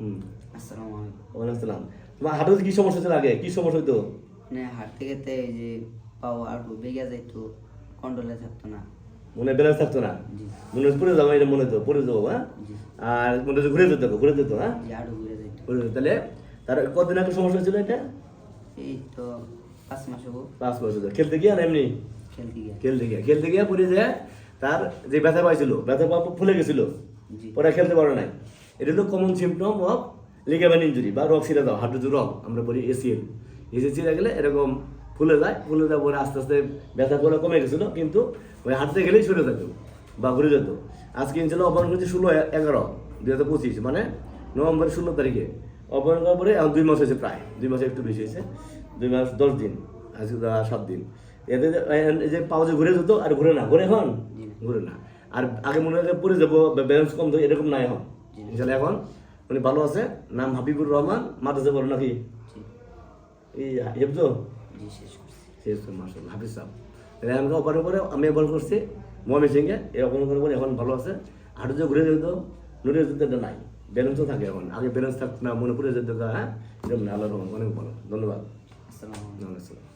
আসসালামু আলাইকুম। ওয়ালাইকুম আসসালাম। তোমার হাঁটুতে কি সমস্যা ছিল আগে? কি সমস্যা হইতো? মানে হাঁটতে গেতে এই যে পাও আটু বেগে যাইতো, কন্ট্রোলে থাকতো না। মনে ব্যালেন্স থাকতো না? জি মনে হচ্ছে পড়ে যাবো, এটা মনে হতো পড়ে যাবো, হ্যাঁ? জি আর মনে হচ্ছে ঘুরে যেত, হ্যাঁ? জি আটু ঘুরে যাইতো। ঘুরে যেত। তাহলে তার কতদিন আগে সমস্যা ছিল এটা? এই তো 5 মাস হবো 5 বছর ধরে। খেলতে গিয়ে না এমনি? খেলতে গিয়ে পড়ে যায়, তার যে ব্যথা পাইছিল, ব্যথা পাওয়া ফুলে গেছিল, জি ওরা খেলতে পারে নাই। এটা হলো common symptom of ligament injury বা রগ ছিঁড়ে দাও, হাঁটুতে রগ আমরা বলি এসিএল। এসিএল ছিঁড়ে গেলে এরকম ফুলে যায়, ফুলে যাওয়ার পরে আস্তে আস্তে ব্যথা করে কমে গেছিলো, কিন্তু ওই হাঁটতে গেলেই ছুটে যেত বা ঘুরে যেত। আজকে ইনশাল্লাহ অপারেশন করেছি 16/11/2025, মানে নভেম্বরের 16 তারিখে অপারেশন করার পরে এখন 2 মাস হয়েছে, প্রায় 2 মাসে একটু বেশি হয়েছে, 2 মাস 10 দিন, আজকে 7 দিন। এতে এই যে পাও যে ঘুরে যেত আর ঘুরে না, ঘুরে এখন ঘুরে না। আর আগে মনে হয় পড়ে যাবো, ব্যালেন্স কম থাকে, এরকম নাই এখন। ইনশাল্লাহ এখন উনি ভালো আছে। নাম হাবিবুর রহমান, মাদ্রাসা বলো নাকি? এই হেফজো জি শেষ করছি। শেষ মাসাল্লাহ, হাফিজ সাহেব। তাহলে আমাকে অপারেশন করে আমি অপারেশন করছি ময়মনসিংহে, এই অপারেশন করার পরে এখন ভালো আছে। হাঁটু যে ঘুরে যেত, নুরে যেত, এটা নাই, ব্যালেন্সও থাকে এখন। আগে ব্যালেন্স থাকতো না, মনে পড়ে যেত, হ্যাঁ, এরকম না। আল্লাহ রহমান অনেক ভালো। ধন্যবাদ। আসসালামু আলাইকুম। নমস্কার।